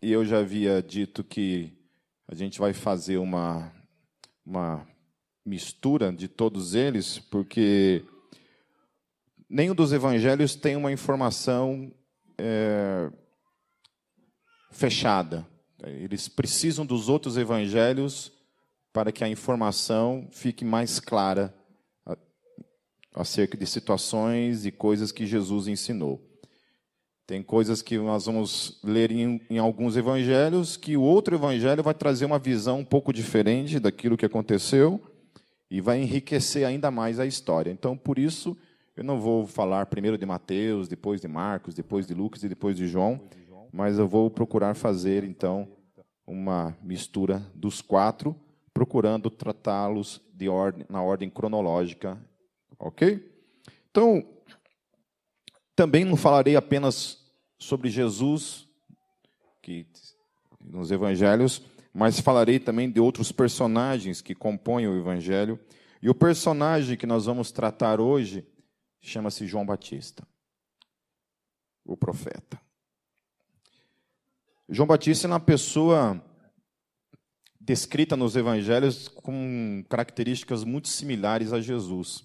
e eu já havia dito que a gente vai fazer uma mistura de todos eles, porque nenhum dos evangelhos tem uma informação fechada. Eles precisam dos outros evangelhos para que a informação fique mais clara acerca de situações e coisas que Jesus ensinou. Tem coisas que nós vamos ler em alguns evangelhos, que o outro evangelho vai trazer uma visão um pouco diferente daquilo que aconteceu e vai enriquecer ainda mais a história. Então, por isso, eu não vou falar primeiro de Mateus, depois de Marcos, depois de Lucas e depois de João, mas eu vou procurar fazer, então, uma mistura dos quatro, procurando tratá-los na ordem cronológica. Ok? Então, também não falarei apenas sobre Jesus, que nos evangelhos, mas falarei também de outros personagens que compõem o evangelho. E o personagem que nós vamos tratar hoje chama-se João Batista, o profeta. João Batista é uma pessoa descrita nos evangelhos com características muito similares a Jesus,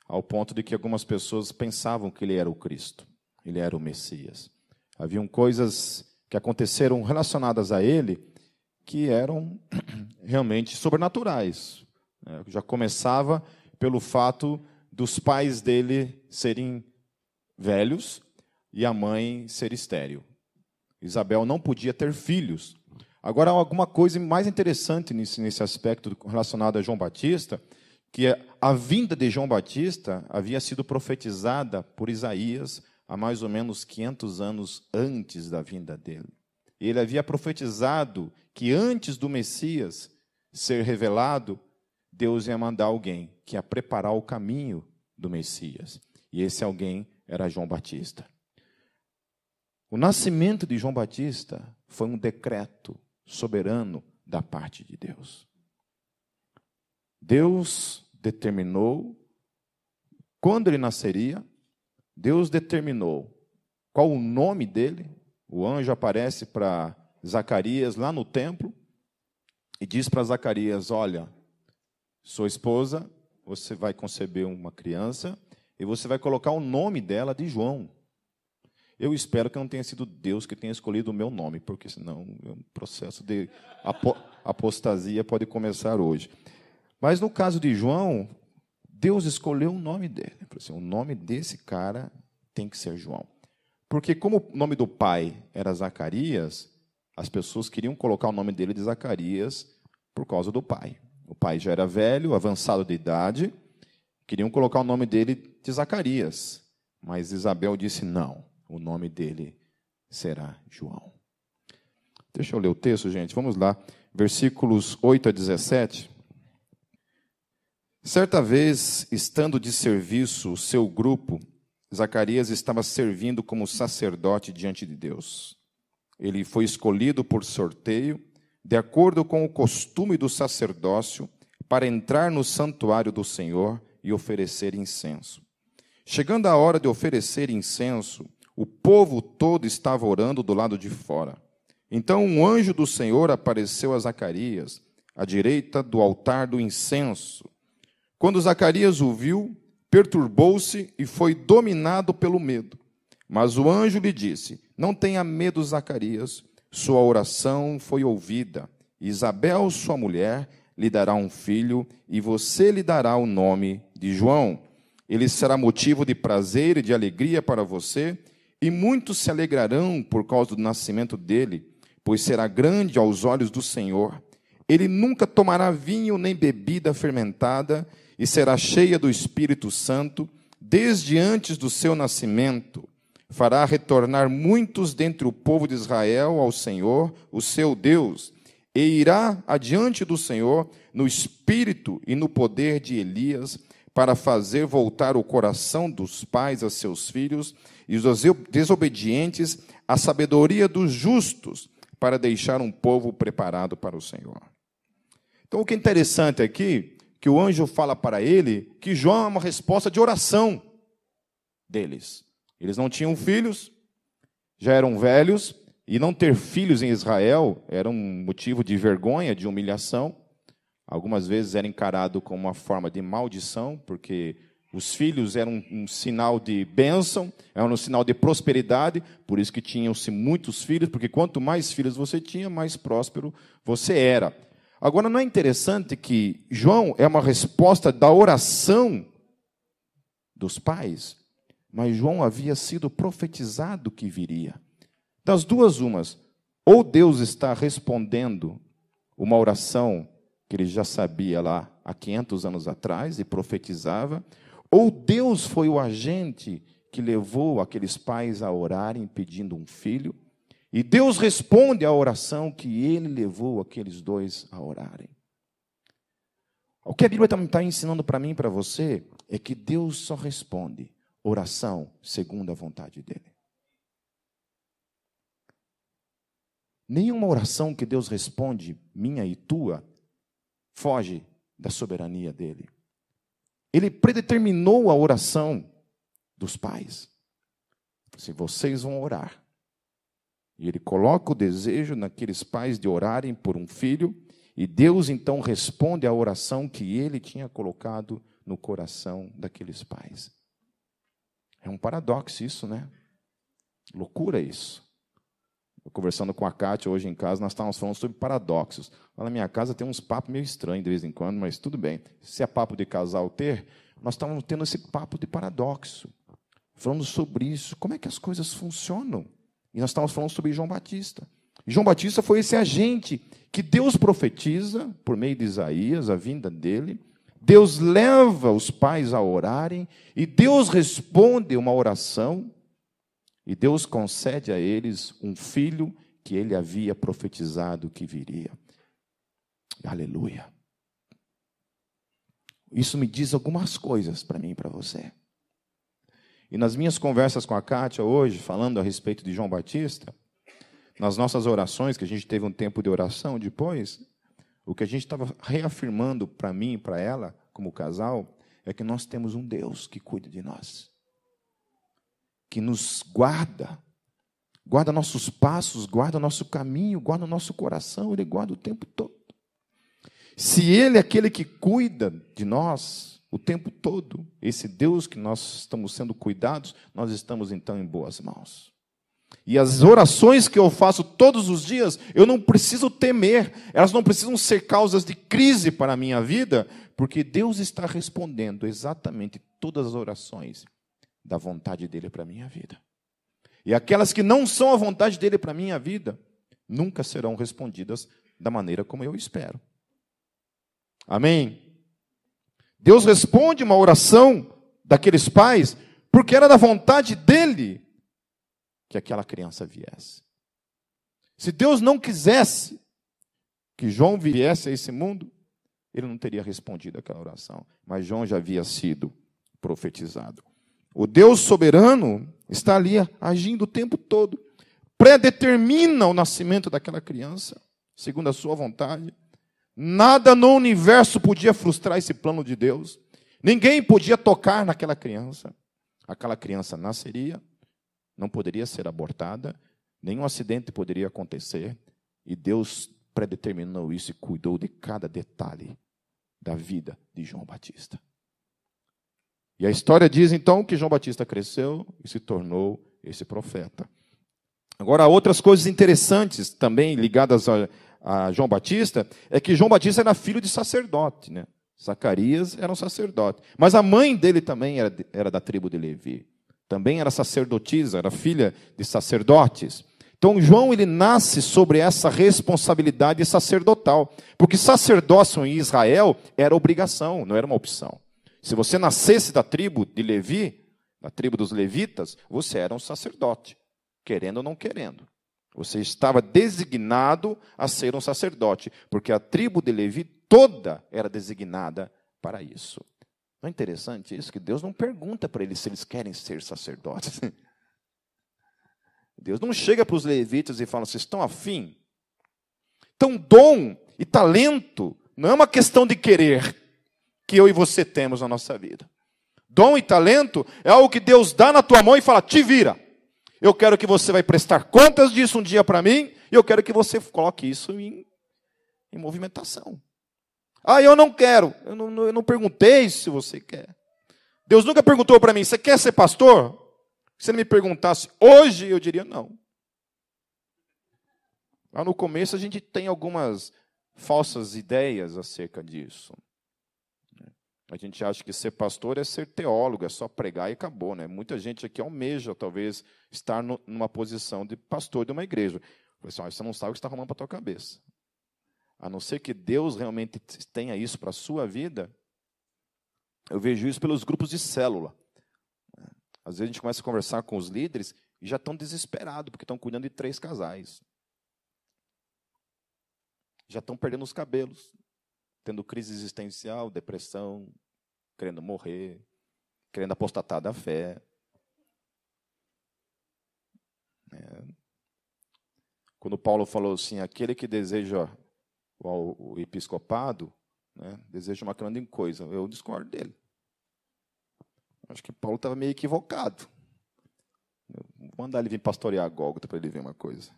ao ponto de que algumas pessoas pensavam que ele era o Cristo, ele era o Messias. Haviam coisas que aconteceram relacionadas a ele que eram realmente sobrenaturais. Já começava pelo fato dos pais dele serem velhos e a mãe ser estéril. Isabel não podia ter filhos. Agora, há alguma coisa mais interessante nesse aspecto relacionado a João Batista, que a vinda de João Batista havia sido profetizada por Isaías há mais ou menos 500 anos antes da vinda dele. Ele havia profetizado que antes do Messias ser revelado, Deus ia mandar alguém que ia preparar o caminho do Messias. E esse alguém era João Batista. O nascimento de João Batista foi um decreto soberano da parte de Deus. Deus determinou quando ele nasceria, Deus determinou qual o nome dele. O anjo aparece para Zacarias lá no templo e diz para Zacarias: olha, sua esposa, você vai conceber uma criança e você vai colocar o nome dela de João. Eu espero que não tenha sido Deus que tenha escolhido o meu nome, porque senão o processo de apostasia pode começar hoje. Mas no caso de João, Deus escolheu o nome dele. Ele falou assim: o nome desse cara tem que ser João. Porque como o nome do pai era Zacarias, as pessoas queriam colocar o nome dele de Zacarias por causa do pai. O pai já era velho, avançado de idade, queriam colocar o nome dele de Zacarias. Mas Isabel disse: não, o nome dele será João. Deixa eu ler o texto, gente. Vamos lá. Versículos 8 a 17. Certa vez, estando de serviço o seu grupo, Zacarias estava servindo como sacerdote diante de Deus. Ele foi escolhido por sorteio, de acordo com o costume do sacerdócio, para entrar no santuário do Senhor e oferecer incenso. Chegando a hora de oferecer incenso, o povo todo estava orando do lado de fora. Então um anjo do Senhor apareceu a Zacarias, à direita do altar do incenso. Quando Zacarias o viu, perturbou-se e foi dominado pelo medo. Mas o anjo lhe disse: não tenha medo, Zacarias, sua oração foi ouvida. Isabel, sua mulher, lhe dará um filho, e você lhe dará o nome de João. Ele será motivo de prazer e de alegria para você, e muitos se alegrarão por causa do nascimento dele, pois será grande aos olhos do Senhor. Ele nunca tomará vinho nem bebida fermentada, e será cheia do Espírito Santo, desde antes do seu nascimento. Fará retornar muitos dentre o povo de Israel ao Senhor, o seu Deus, e irá adiante do Senhor no espírito e no poder de Elias, para fazer voltar o coração dos pais a seus filhos, e os desobedientes à sabedoria dos justos, para deixar um povo preparado para o Senhor. Então, o que é interessante aqui, que o anjo fala para ele que João é uma resposta de oração deles. Eles não tinham filhos, já eram velhos, E não ter filhos em Israel era um motivo de vergonha, de humilhação. Algumas vezes era encarado como uma forma de maldição, porque os filhos eram um sinal de bênção, eram um sinal de prosperidade, por isso que tinham-se muitos filhos, porque quanto mais filhos você tinha, mais próspero você era. Agora, não é interessante que João é uma resposta da oração dos pais, mas João havia sido profetizado que viria. Das duas umas, ou Deus está respondendo uma oração que ele já sabia lá há 500 anos atrás e profetizava, ou Deus foi o agente que levou aqueles pais a orarem pedindo um filho, e Deus responde à oração que ele levou aqueles dois a orarem. O que a Bíblia está ensinando para mim e para você é que Deus só responde oração segundo a vontade dele. Nenhuma oração que Deus responde, minha e tua, foge da soberania dele. Ele predeterminou a oração dos pais. Se vocês vão orar, e ele coloca o desejo naqueles pais de orarem por um filho, e Deus então responde à oração que ele tinha colocado no coração daqueles pais. É um paradoxo isso, né? Loucura isso. Eu, conversando com a Kátia hoje em casa, nós estávamos falando sobre paradoxos. Lá na minha casa tem uns papos meio estranhos de vez em quando, mas tudo bem. Se é papo de casal ter, nós estávamos tendo esse papo de paradoxo. Falando sobre isso, como é que as coisas funcionam. E nós estávamos falando sobre João Batista. João Batista foi esse agente que Deus profetiza, por meio de Isaías, a vinda dele. Deus leva os pais a orarem, e Deus responde uma oração, e Deus concede a eles um filho que ele havia profetizado que viria. Aleluia. Isso me diz algumas coisas para mim e para você. E nas minhas conversas com a Kátia hoje, falando a respeito de João Batista, nas nossas orações, que a gente teve um tempo de oração depois, o que a gente estava reafirmando para mim e para ela, como casal, é que nós temos um Deus que cuida de nós, que nos guarda, guarda nossos passos, guarda nosso caminho, guarda o nosso coração, Ele guarda o tempo todo. Se Ele é aquele que cuida de nós o tempo todo, esse Deus que nós estamos sendo cuidados, nós estamos então em boas mãos. E as orações que eu faço todos os dias, eu não preciso temer, elas não precisam ser causas de crise para a minha vida, porque Deus está respondendo exatamente todas as orações da vontade dEle para a minha vida. E aquelas que não são a vontade dEle para a minha vida, nunca serão respondidas da maneira como eu espero. Amém? Deus responde uma oração daqueles pais, porque era da vontade dEle que aquela criança viesse. Se Deus não quisesse que João viesse a esse mundo, ele não teria respondido aquela oração. Mas João já havia sido profetizado. O Deus soberano está ali agindo o tempo todo. Predetermina o nascimento daquela criança, segundo a sua vontade. Nada no universo podia frustrar esse plano de Deus. Ninguém podia tocar naquela criança. Aquela criança nasceria, não poderia ser abortada, nenhum acidente poderia acontecer, e Deus predeterminou isso e cuidou de cada detalhe da vida de João Batista. E a história diz então que João Batista cresceu e se tornou esse profeta. Agora, outras coisas interessantes também ligadas a João Batista, é que João Batista era filho de sacerdote, né? Zacarias era um sacerdote, mas a mãe dele também era da tribo de Levi. Também era sacerdotisa, era filha de sacerdotes. Então, João ele nasce sobre essa responsabilidade sacerdotal, porque sacerdócio em Israel era obrigação, não era uma opção. Se você nascesse da tribo de Levi, da tribo dos levitas, você era um sacerdote, querendo ou não querendo. Você estava designado a ser um sacerdote, porque a tribo de Levi toda era designada para isso. Não é interessante isso? Que Deus não pergunta para eles se eles querem ser sacerdotes. Deus não chega para os levitas e fala, vocês estão afim? Então, dom e talento não é uma questão de querer que eu e você temos na nossa vida. Dom e talento é algo que Deus dá na tua mão e fala, te vira. eu quero que você vai prestar contas disso um dia para mim, e eu quero que você coloque isso em movimentação. Ah, eu não quero. Eu não perguntei se você quer. Deus nunca perguntou para mim, você quer ser pastor? Se ele me perguntasse hoje, eu diria não. Lá no começo a gente tem algumas falsas ideias acerca disso. A gente acha que ser pastor é ser teólogo, é só pregar e acabou, né? Muita gente aqui almeja, talvez, estar numa posição de pastor de uma igreja. Você não sabe o que está arrumando para a tua cabeça. A não ser que Deus realmente tenha isso para a sua vida, eu vejo isso pelos grupos de célula. Às vezes a gente começa a conversar com os líderes e já estão desesperados, porque estão cuidando de 3 casais. Já estão perdendo os cabelos, tendo crise existencial, depressão, querendo morrer, querendo apostatar da fé. Quando Paulo falou assim, aquele que deseja o episcopado, né, deseja uma grande coisa, eu discordo dele. Acho que Paulo estava meio equivocado. Vou mandar ele vir pastorear a Gólgota para ele ver uma coisa.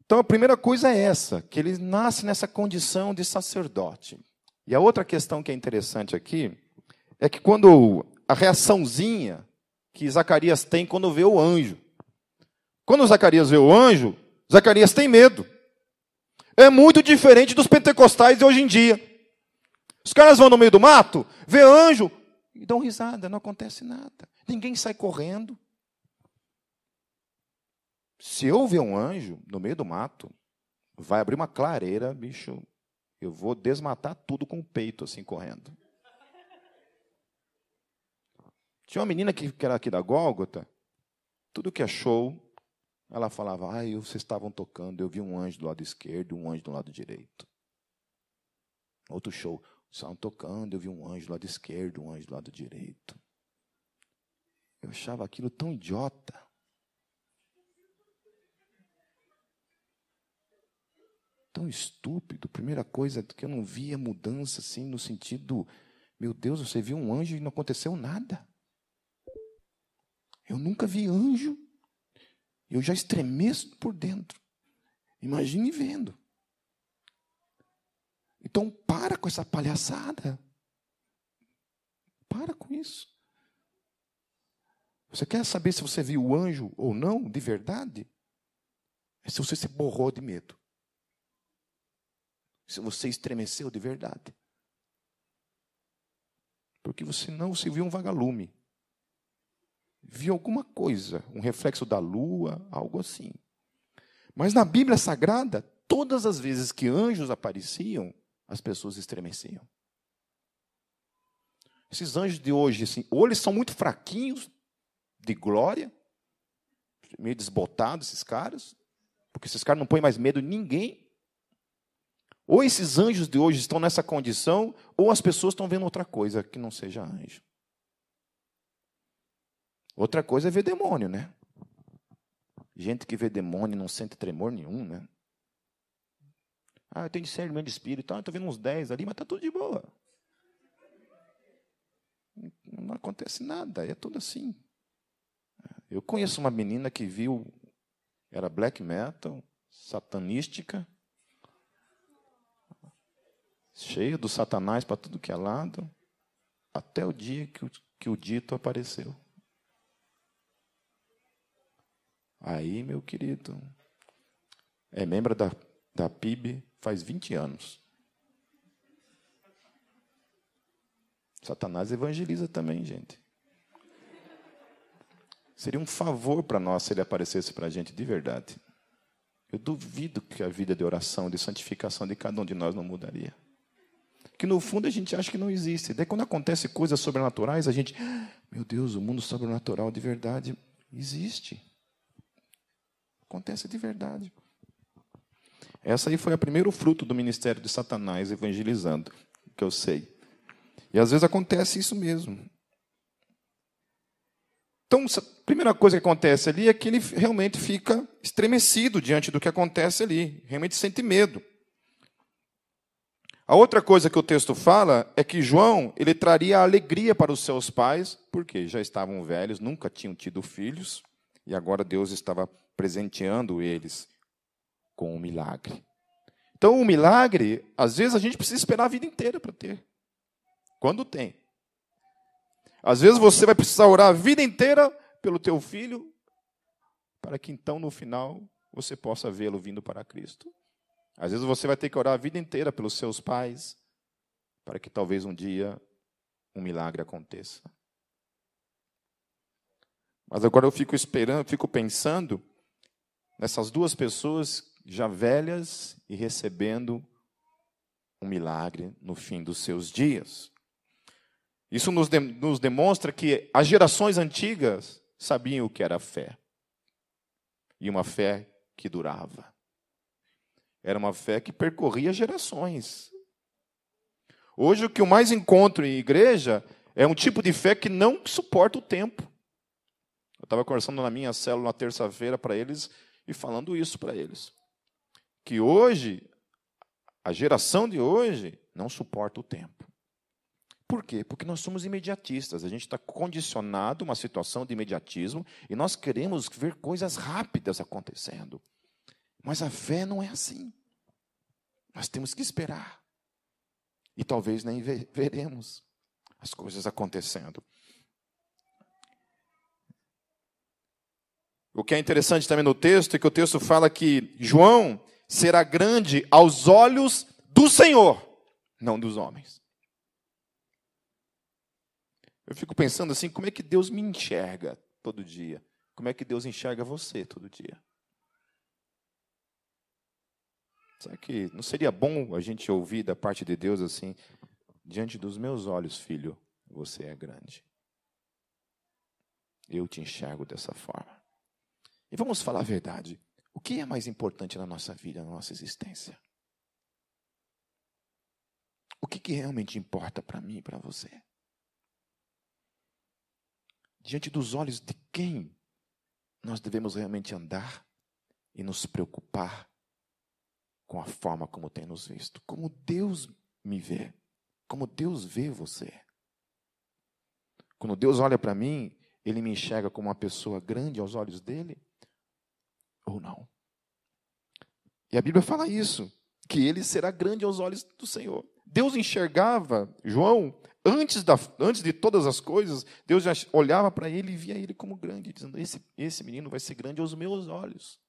Então, a primeira coisa é essa, que ele nasce nessa condição de sacerdote. E a outra questão que é interessante aqui é que quando a reaçãozinha que Zacarias tem quando vê o anjo. Quando Zacarias vê o anjo, Zacarias tem medo. É muito diferente dos pentecostais de hoje em dia. Os caras vão no meio do mato, vê anjo e dão risada, não acontece nada. Ninguém sai correndo. Se eu ver um anjo no meio do mato, vai abrir uma clareira, bicho, eu vou desmatar tudo com o peito, assim, correndo. Tinha uma menina que era aqui da Gólgota, tudo que é show, ela falava, vocês estavam tocando, eu vi um anjo do lado esquerdo e um anjo do lado direito. Outro show, vocês estavam tocando, eu vi um anjo do lado esquerdo, um anjo do lado direito. Eu achava aquilo tão idiota. Tão estúpido. Primeira coisa que eu não via mudança assim no sentido, meu Deus, você viu um anjo e não aconteceu nada. Eu nunca vi anjo. Eu já estremeço por dentro. Imagine vendo. Então para com essa palhaçada. Para com isso. Você quer saber se você viu o anjo ou não, de verdade? É se você se borrou de medo. Se você estremeceu de verdade. Porque você não se viu um vagalume. Viu alguma coisa, um reflexo da lua, algo assim. Mas na Bíblia Sagrada, todas as vezes que anjos apareciam, as pessoas estremeciam. Esses anjos de hoje, assim, ou eles são muito fraquinhos, de glória, meio desbotados esses caras, porque esses caras não põem mais medo em ninguém. Ou esses anjos de hoje estão nessa condição, ou as pessoas estão vendo outra coisa que não seja anjo. Outra coisa é ver demônio, né? Gente que vê demônio e não sente tremor nenhum, né? Eu tenho discernimento de espírito, estou vendo uns 10 ali, mas está tudo de boa. Não acontece nada, é tudo assim. Eu conheço uma menina que viu, era black metal, satanística, cheio do Satanás para tudo que é lado, até o dia que o dito apareceu. Aí, meu querido, é membro da PIB faz 20 anos. Satanás evangeliza também, gente. Seria um favor para nós se ele aparecesse para a gente de verdade. Eu duvido que a vida de oração, de santificação de cada um de nós não mudaria. Que no fundo a gente acha que não existe. Daí quando acontece coisas sobrenaturais, a gente, meu Deus, o mundo sobrenatural de verdade existe. Acontece de verdade. Essa aí foi o primeiro fruto do ministério de Satanás evangelizando, que eu sei. E às vezes acontece isso mesmo. Então, a primeira coisa que acontece ali é que ele realmente fica estremecido diante do que acontece ali. Realmente sente medo. A outra coisa que o texto fala é que João, ele traria alegria para os seus pais, porque já estavam velhos, nunca tinham tido filhos, E agora Deus estava presenteando eles com um milagre. Então, o milagre, às vezes a gente precisa esperar a vida inteira para ter. Quando tem. Às vezes você vai precisar orar a vida inteira pelo teu filho, para que então, no final, você possa vê-lo vindo para Cristo. Às vezes você vai ter que orar a vida inteira pelos seus pais, para que talvez um dia um milagre aconteça. Mas agora eu fico esperando, fico pensando nessas duas pessoas já velhas e recebendo um milagre no fim dos seus dias. Isso nos demonstra que as gerações antigas sabiam o que era fé. E uma fé que durava. Era uma fé que percorria gerações. Hoje o que eu mais encontro em igreja é um tipo de fé que não suporta o tempo. Eu estava conversando na minha célula na terça-feira para eles e falando isso para eles. Que hoje, a geração de hoje não suporta o tempo. Por quê? Porque nós somos imediatistas. A gente está condicionado a uma situação de imediatismo e nós queremos ver coisas rápidas acontecendo. Mas a fé não é assim. Nós temos que esperar. E talvez nem veremos as coisas acontecendo. O que é interessante também no texto é que o texto fala que João será grande aos olhos do Senhor, não dos homens. Eu fico pensando assim, como é que Deus me enxerga todo dia? Como é que Deus enxerga você todo dia? Será que não seria bom a gente ouvir da parte de Deus assim, diante dos meus olhos, filho, você é grande. Eu te enxergo dessa forma. E vamos falar a verdade. O que é mais importante na nossa vida, na nossa existência? O que realmente importa para mim e para você? Diante dos olhos de quem nós devemos realmente andar e nos preocupar com a forma como tem nos visto? Como Deus me vê? Como Deus vê você? Quando Deus olha para mim, Ele me enxerga como uma pessoa grande aos olhos dEle? Ou não? E a Bíblia fala isso, que Ele será grande aos olhos do Senhor. Deus enxergava João, antes de todas as coisas, Deus já olhava para ele e via ele como grande, dizendo, esse menino vai ser grande aos meus olhos.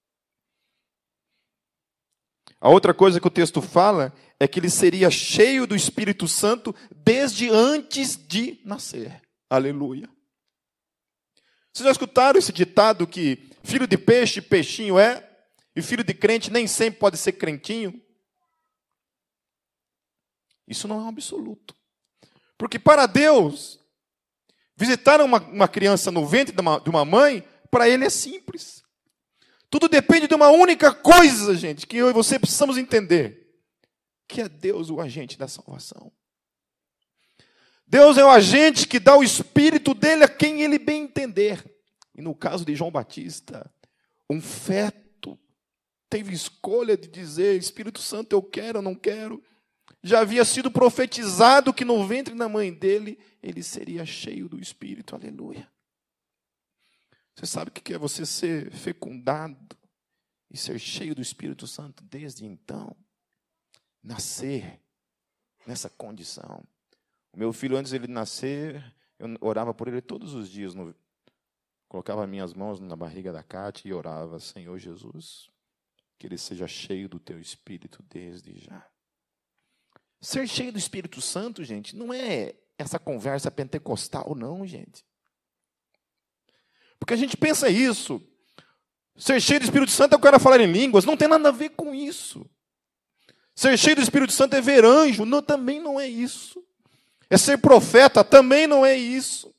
A outra coisa que o texto fala é que ele seria cheio do Espírito Santo desde antes de nascer. Aleluia. Vocês já escutaram esse ditado que filho de peixe, peixinho é, e filho de crente nem sempre pode ser crentinho? Isso não é um absoluto. Porque para Deus, visitar uma criança no ventre de uma mãe, para Ele é simples. Tudo depende de uma única coisa, gente, que eu e você precisamos entender. Que é Deus o agente da salvação. Deus é o agente que dá o Espírito dele a quem Ele bem entender. E no caso de João Batista, um feto teve escolha de dizer, Espírito Santo, eu quero ou não quero. Já havia sido profetizado que no ventre da mãe dele, ele seria cheio do Espírito. Aleluia. Você sabe o que é você ser fecundado e ser cheio do Espírito Santo desde então? Nascer nessa condição. O meu filho, antes de ele nascer, eu orava por ele todos os dias. Colocava minhas mãos na barriga da Cátia e orava, Senhor Jesus, que ele seja cheio do teu Espírito desde já. Ser cheio do Espírito Santo, gente, não é essa conversa pentecostal, não, gente. Porque a gente pensa isso. Ser cheio do Espírito Santo é o cara falar em línguas. Não tem nada a ver com isso. Ser cheio do Espírito Santo é ver anjo. Não, também não é isso. É ser profeta. Também não é isso.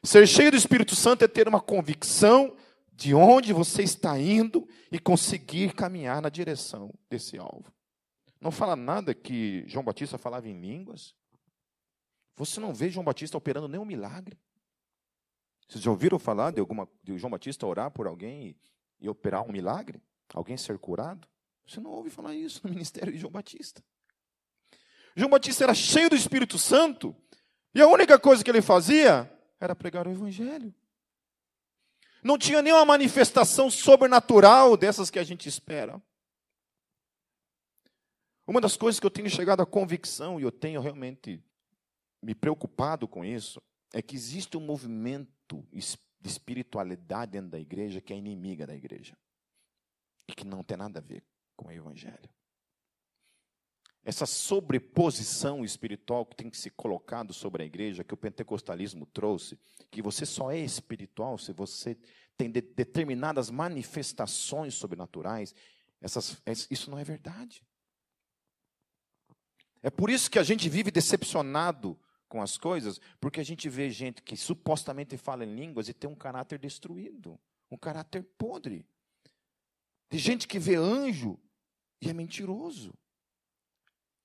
Ser cheio do Espírito Santo é ter uma convicção de onde você está indo e conseguir caminhar na direção desse alvo. Não fala nada que João Batista falava em línguas. Você não vê João Batista operando nenhum milagre. Vocês já ouviram falar de João Batista orar por alguém e operar um milagre? Alguém ser curado? Você não ouve falar isso no ministério de João Batista. João Batista era cheio do Espírito Santo e a única coisa que ele fazia era pregar o Evangelho. Não tinha nenhuma manifestação sobrenatural dessas que a gente espera. Uma das coisas que eu tenho chegado à convicção, e eu tenho realmente me preocupado com isso, é que existe um movimento de espiritualidade dentro da igreja que é inimiga da igreja. E que não tem nada a ver com o evangelho. Essa sobreposição espiritual que tem que ser colocado sobre a igreja, que o pentecostalismo trouxe, que você só é espiritual se você tem determinadas manifestações sobrenaturais, isso não é verdade. É por isso que a gente vive decepcionado com as coisas, porque a gente vê gente que supostamente fala em línguas e tem um caráter destruído, um caráter podre. Tem gente que vê anjo e é mentiroso.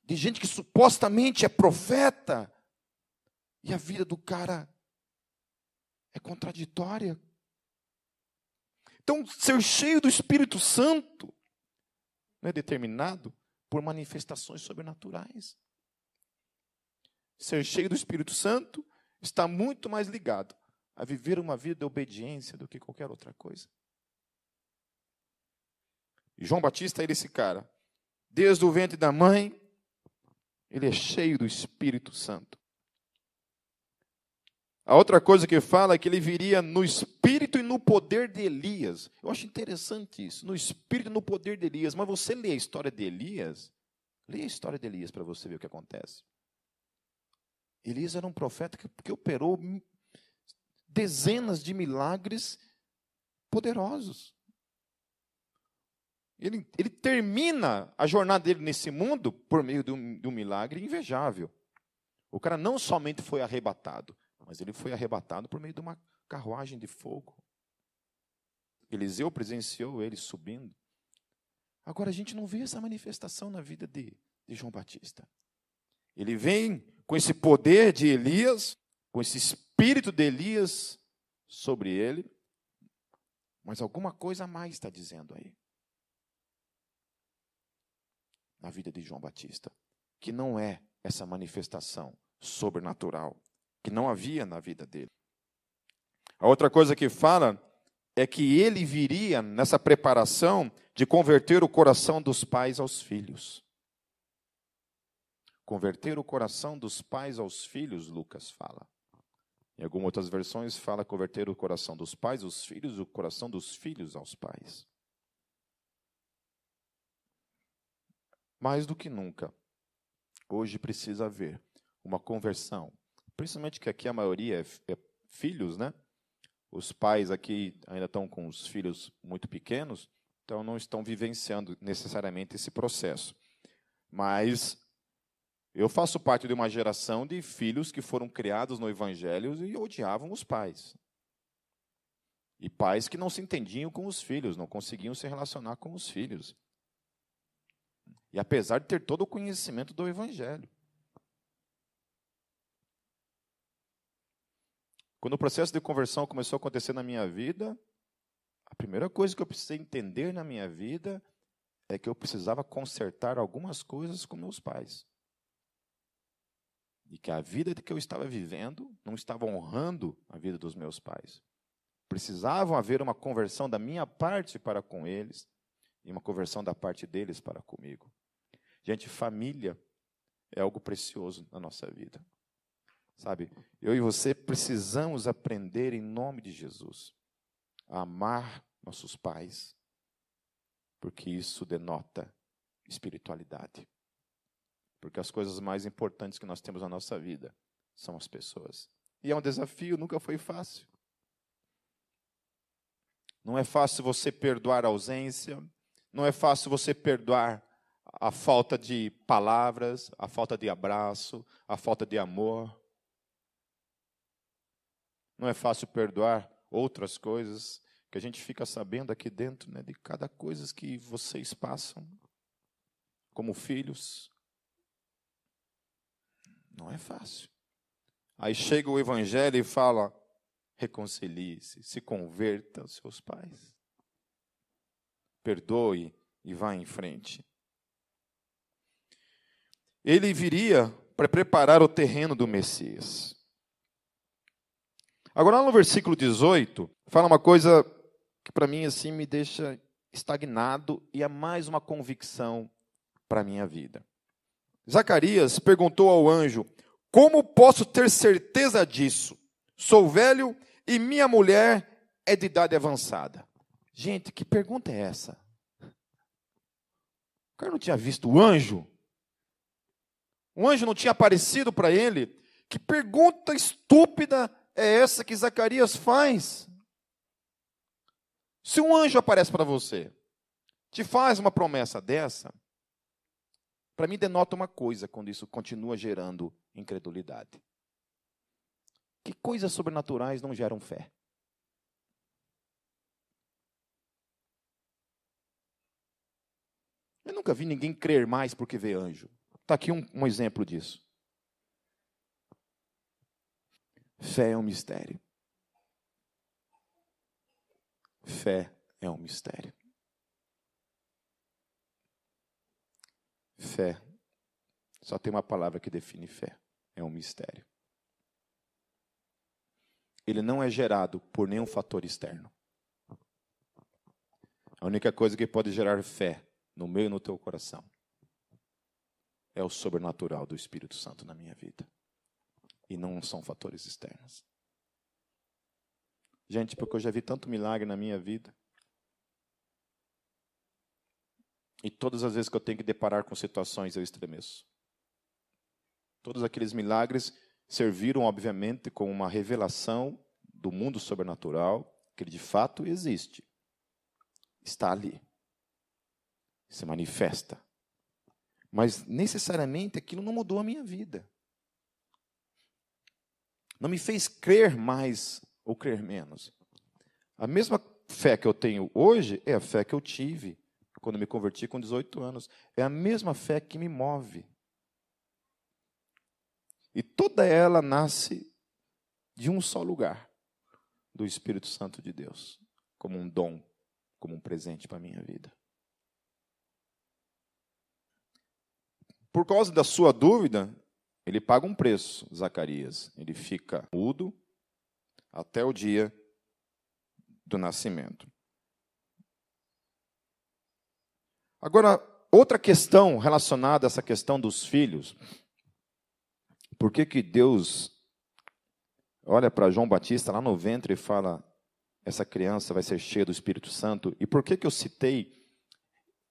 Tem gente que supostamente é profeta e a vida do cara é contraditória. Então, ser cheio do Espírito Santo não é determinado por manifestações sobrenaturais. Ser cheio do Espírito Santo está muito mais ligado a viver uma vida de obediência do que qualquer outra coisa. E João Batista era esse cara. Desde o ventre da mãe, ele é cheio do Espírito Santo. A outra coisa que fala é que ele viria no espírito e no poder de Elias. Eu acho interessante isso, no espírito e no poder de Elias. Mas você lê a história de Elias, leia a história de Elias para você ver o que acontece. Elias era um profeta que operou dezenas de milagres poderosos. Ele termina a jornada dele nesse mundo por meio de um milagre invejável. O cara não somente foi arrebatado, mas ele foi arrebatado por meio de uma carruagem de fogo. Eliseu presenciou ele subindo. Agora, a gente não vê essa manifestação na vida de João Batista. Ele vem com esse poder de Elias, com esse espírito de Elias sobre ele, mas alguma coisa a mais está dizendo aí. Na vida de João Batista, que não é essa manifestação sobrenatural, que não havia na vida dele. A outra coisa que fala é que ele viria nessa preparação de converter o coração dos pais aos filhos. Converter o coração dos pais aos filhos, Lucas fala. Em algumas outras versões fala converter o coração dos pais aos filhos e o coração dos filhos aos pais. Mais do que nunca, hoje precisa haver uma conversão. Principalmente que aqui a maioria é filhos, né? Os pais aqui ainda estão com os filhos muito pequenos, então não estão vivenciando necessariamente esse processo. Mas eu faço parte de uma geração de filhos que foram criados no Evangelho e odiavam os pais. E pais que não se entendiam com os filhos, não conseguiam se relacionar com os filhos. E apesar de ter todo o conhecimento do Evangelho. Quando o processo de conversão começou a acontecer na minha vida, a primeira coisa que eu precisei entender na minha vida é que eu precisava consertar algumas coisas com meus pais. E que a vida que eu estava vivendo não estava honrando a vida dos meus pais. Precisavam haver uma conversão da minha parte para com eles e uma conversão da parte deles para comigo. Gente, família é algo precioso na nossa vida. Sabe, eu e você precisamos aprender em nome de Jesus a amar nossos pais, porque isso denota espiritualidade. Porque as coisas mais importantes que nós temos na nossa vida são as pessoas. E é um desafio, nunca foi fácil. Não é fácil você perdoar a ausência, não é fácil você perdoar a falta de palavras, a falta de abraço, a falta de amor. Não é fácil perdoar outras coisas que a gente fica sabendo aqui dentro, né, de cada coisa que vocês passam como filhos. Não é fácil. Aí chega o Evangelho e fala, reconcilie-se, se converta aos seus pais. Perdoe e vá em frente. Ele viria para preparar o terreno do Messias. Agora, lá no versículo 18, fala uma coisa que para mim assim me deixa estagnado e é mais uma convicção para a minha vida. Zacarias perguntou ao anjo: como posso ter certeza disso? Sou velho e minha mulher é de idade avançada. Gente, que pergunta é essa? O cara não tinha visto o anjo? O anjo não tinha aparecido para ele? Que pergunta estúpida é essa que Zacarias faz? Se um anjo aparece para você, te faz uma promessa dessa, para mim denota uma coisa quando isso continua gerando incredulidade. Que coisas sobrenaturais não geram fé? Eu nunca vi ninguém crer mais porque vê anjo. Está aqui um exemplo disso. Fé é um mistério. Fé é um mistério. Fé. Só tem uma palavra que define fé. É um mistério. Ele não é gerado por nenhum fator externo. A única coisa que pode gerar fé no meu e no teu coração é o sobrenatural do Espírito Santo na minha vida. E não são fatores externos. Gente, porque eu já vi tanto milagre na minha vida. E todas as vezes que eu tenho que deparar com situações, eu estremeço. Todos aqueles milagres serviram, obviamente, como uma revelação do mundo sobrenatural, que ele de fato existe. Está ali. Se manifesta. Mas, necessariamente, aquilo não mudou a minha vida. Não me fez crer mais ou crer menos. A mesma fé que eu tenho hoje é a fé que eu tive quando me converti com 18 anos. É a mesma fé que me move. E toda ela nasce de um só lugar, do Espírito Santo de Deus, como um dom, como um presente para a minha vida. Por causa da sua dúvida, ele paga um preço, Zacarias. Ele fica mudo até o dia do nascimento. Agora, outra questão relacionada a essa questão dos filhos. Por que Deus olha para João Batista lá no ventre e fala: essa criança vai ser cheia do Espírito Santo? E por que eu citei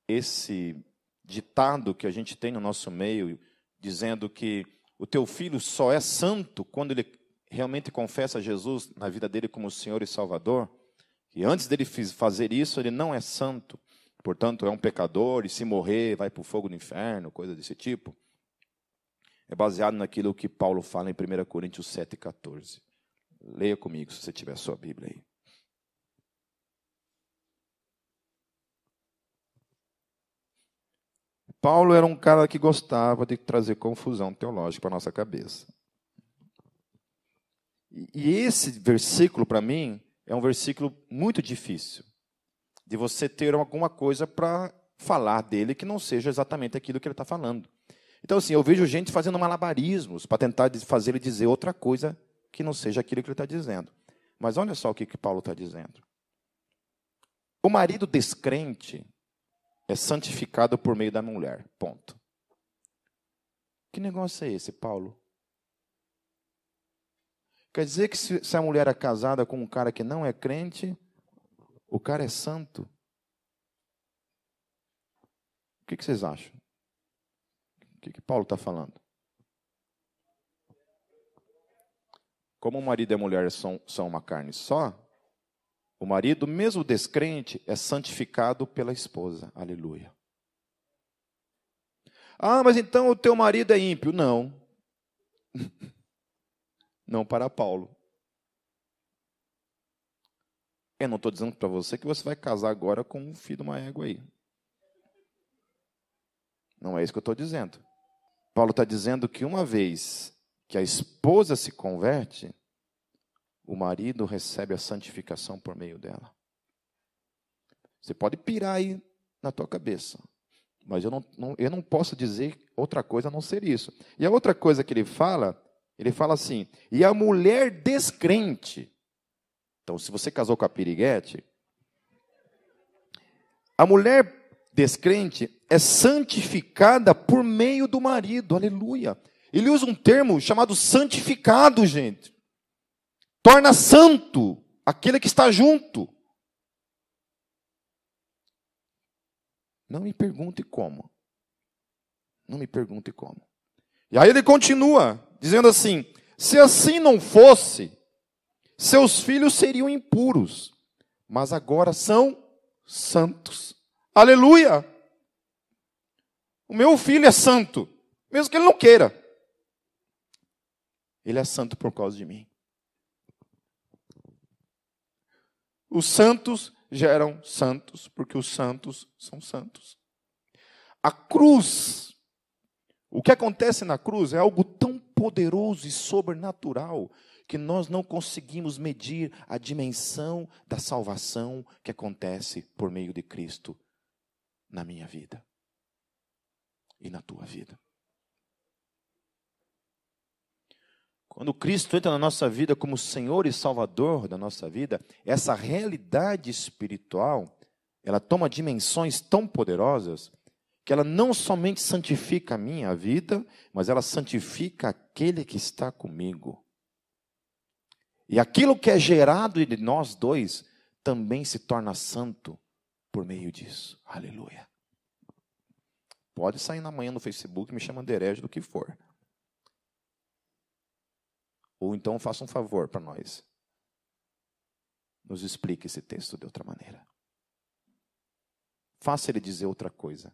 esse ditado que a gente tem no nosso meio, dizendo que o teu filho só é santo quando ele realmente confessa Jesus na vida dele como Senhor e Salvador? E antes dele fazer isso, ele não é santo. Portanto, é um pecador, e se morrer, vai para o fogo do inferno, coisa desse tipo. É baseado naquilo que Paulo fala em 1 Coríntios 7,14. Leia comigo, se você tiver a sua Bíblia aí. Paulo era um cara que gostava de trazer confusão teológica para a nossa cabeça. E esse versículo, para mim, é um versículo muito difícil de você ter alguma coisa para falar dele que não seja exatamente aquilo que ele está falando. Então, assim, eu vejo gente fazendo malabarismos para tentar fazer ele dizer outra coisa que não seja aquilo que ele está dizendo. Mas olha só o que Paulo está dizendo. O marido descrente é santificado por meio da mulher. Ponto. Que negócio é esse, Paulo? Quer dizer que se a mulher é casada com um cara que não é crente, o cara é santo? O que vocês acham? O que Paulo está falando? Como o marido e a mulher são uma carne só, o marido, mesmo descrente, é santificado pela esposa. Aleluia. Ah, mas então o teu marido é ímpio. Não. Não para Paulo. Eu não estou dizendo para você que você vai casar agora com um filho de uma égua aí. Não é isso que eu estou dizendo. Paulo está dizendo que uma vez que a esposa se converte, o marido recebe a santificação por meio dela. Você pode pirar aí na tua cabeça, mas eu não posso dizer outra coisa a não ser isso. E a outra coisa que ele fala assim, e a mulher descrente Então, se você casou com a piriguete, a mulher descrente é santificada por meio do marido. Aleluia. Ele usa um termo chamado santificado, gente. Torna santo aquele que está junto. Não me pergunte como. Não me pergunte como. E aí ele continua, dizendo assim: se assim não fosse, seus filhos seriam impuros, mas agora são santos. Aleluia! O meu filho é santo, mesmo que ele não queira. Ele é santo por causa de mim. Os santos geram santos, porque os santos são santos. A cruz, o que acontece na cruz é algo tão poderoso e sobrenatural que nós não conseguimos medir a dimensão da salvação que acontece por meio de Cristo na minha vida e na tua vida. Quando Cristo entra na nossa vida como Senhor e Salvador da nossa vida, essa realidade espiritual, ela toma dimensões tão poderosas que ela não somente santifica a minha vida, mas ela santifica aquele que está comigo. E aquilo que é gerado de nós dois também se torna santo por meio disso. Aleluia. Pode sair na manhã no Facebook, me chamando de herege do que for. Ou então faça um favor para nós. Nos explique esse texto de outra maneira. Faça ele dizer outra coisa,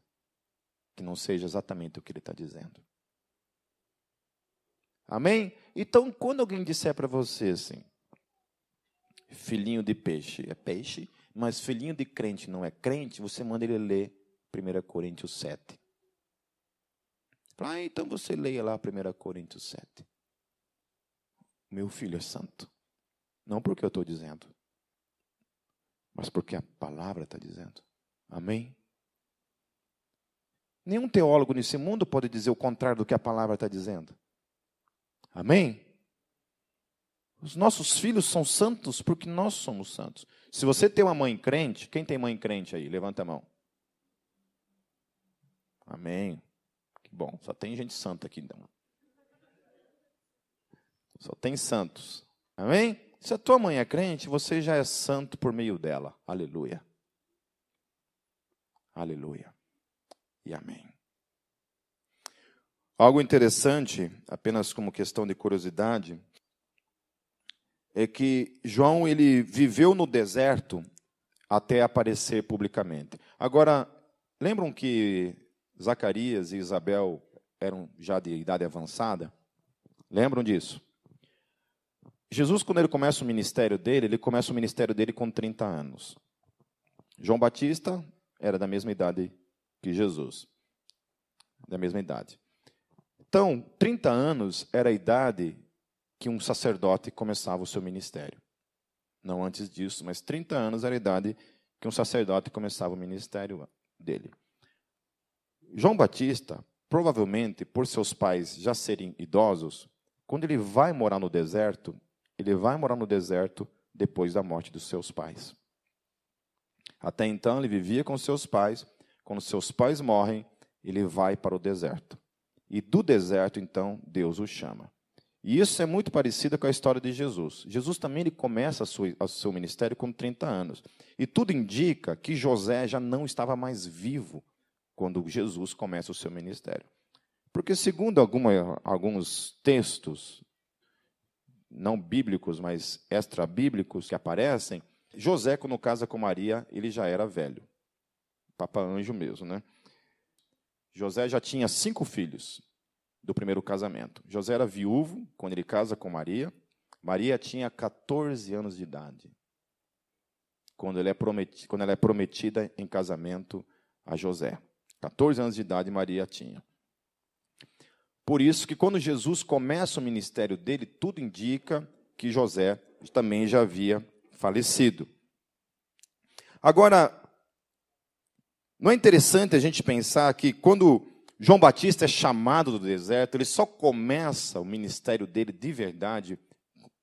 que não seja exatamente o que ele está dizendo. Amém? Então, quando alguém disser para você assim, filhinho de peixe é peixe, mas filhinho de crente não é crente, você manda ele ler 1 Coríntios 7. Então você leia lá 1 Coríntios 7. Meu filho é santo. Não porque eu estou dizendo, mas porque a palavra está dizendo. Amém? Nenhum teólogo nesse mundo pode dizer o contrário do que a palavra está dizendo. Amém? Os nossos filhos são santos porque nós somos santos. Se você tem uma mãe crente, quem tem mãe crente aí? Levanta a mão. Amém. Que bom, só tem gente santa aqui então. Só tem santos. Amém? Se a tua mãe é crente, você já é santo por meio dela. Aleluia. Aleluia. E amém. Algo interessante, apenas como questão de curiosidade, é que João ele viveu no deserto até aparecer publicamente. Agora, lembram que Zacarias e Isabel eram já de idade avançada? Lembram disso? Jesus, quando ele começa o ministério dele, ele começa o ministério dele com 30 anos. João Batista era da mesma idade que Jesus. Da mesma idade. Então, 30 anos era a idade que um sacerdote começava o seu ministério. Não antes disso, mas 30 anos era a idade que um sacerdote começava o ministério dele. João Batista, provavelmente, por seus pais já serem idosos, quando ele vai morar no deserto, ele vai morar no deserto depois da morte dos seus pais. Até então, ele vivia com seus pais. Quando seus pais morrem, ele vai para o deserto. E do deserto, então, Deus o chama. E isso é muito parecido com a história de Jesus. Jesus também ele começa o seu ministério com 30 anos. E tudo indica que José já não estava mais vivo quando Jesus começa o seu ministério. Porque, segundo alguns textos, não bíblicos, mas extra-bíblicos que aparecem, José, quando casa com Maria, ele já era velho. Papa anjo mesmo, né? José já tinha 5 filhos do primeiro casamento. José era viúvo quando ele casa com Maria. Maria tinha 14 anos de idade quando ela é prometida em casamento a José. 14 anos de idade Maria tinha. Por isso que quando Jesus começa o ministério dele, tudo indica que José também já havia falecido. Agora, não é interessante a gente pensar que quando João Batista é chamado do deserto, ele só começa o ministério dele de verdade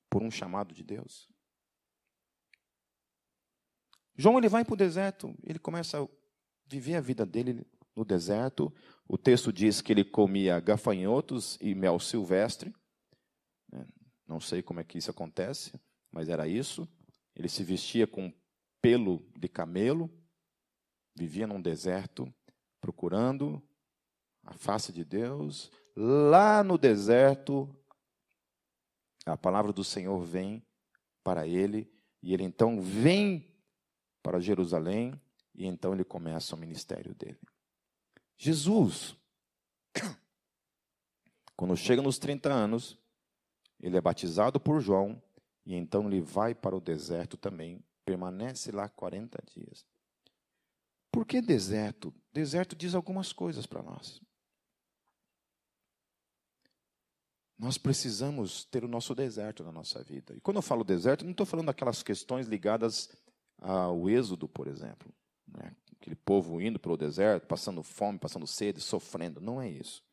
por um chamado de Deus? João ele vai para o deserto, ele começa a viver a vida dele no deserto. O texto diz que ele comia gafanhotos e mel silvestre. Não sei como é que isso acontece, mas era isso. Ele se vestia com pelo de camelo, vivia num deserto, procurando a face de Deus. Lá no deserto, a palavra do Senhor vem para ele, e ele então vem para Jerusalém, e então ele começa o ministério dele. Jesus, quando chega nos 30 anos, ele é batizado por João, e então ele vai para o deserto também, permanece lá 40 dias. Por que deserto? Deserto diz algumas coisas para nós. Nós precisamos ter o nosso deserto na nossa vida. E quando eu falo deserto, não estou falando daquelas questões ligadas ao êxodo, por exemplo. Né? Aquele povo indo pelo deserto, passando fome, passando sede, sofrendo. Não é isso.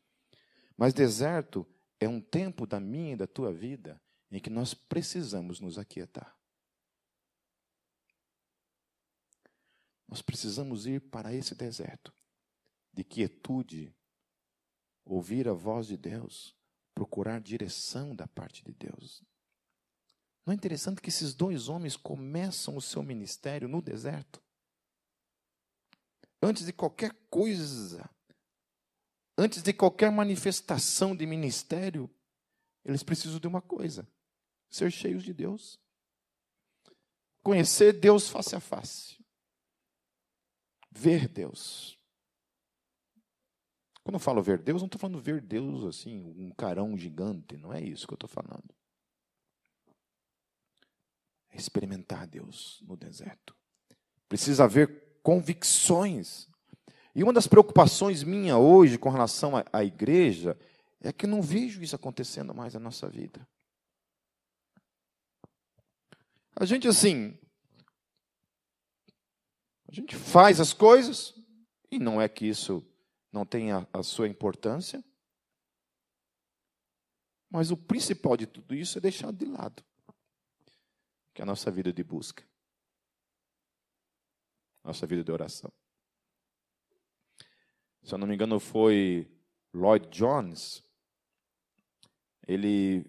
Mas deserto é um tempo da minha e da tua vida em que nós precisamos nos aquietar. Nós precisamos ir para esse deserto de quietude, ouvir a voz de Deus, procurar direção da parte de Deus. Não é interessante que esses dois homens começam o seu ministério no deserto? Antes de qualquer coisa, antes de qualquer manifestação de ministério, eles precisam de uma coisa: ser cheios de Deus. Conhecer Deus face a face. Ver Deus. Quando eu falo ver Deus, não estou falando ver Deus assim, um carão gigante. Não é isso que eu estou falando. É experimentar Deus no deserto. Precisa haver convicções. E uma das preocupações minha hoje com relação à igreja é que eu não vejo isso acontecendo mais na nossa vida. A gente assim, a gente faz as coisas, e não é que isso não tenha a sua importância, mas o principal de tudo isso é deixado de lado, que é a nossa vida de busca, nossa vida de oração. Se eu não me engano, foi Lloyd Jones. Ele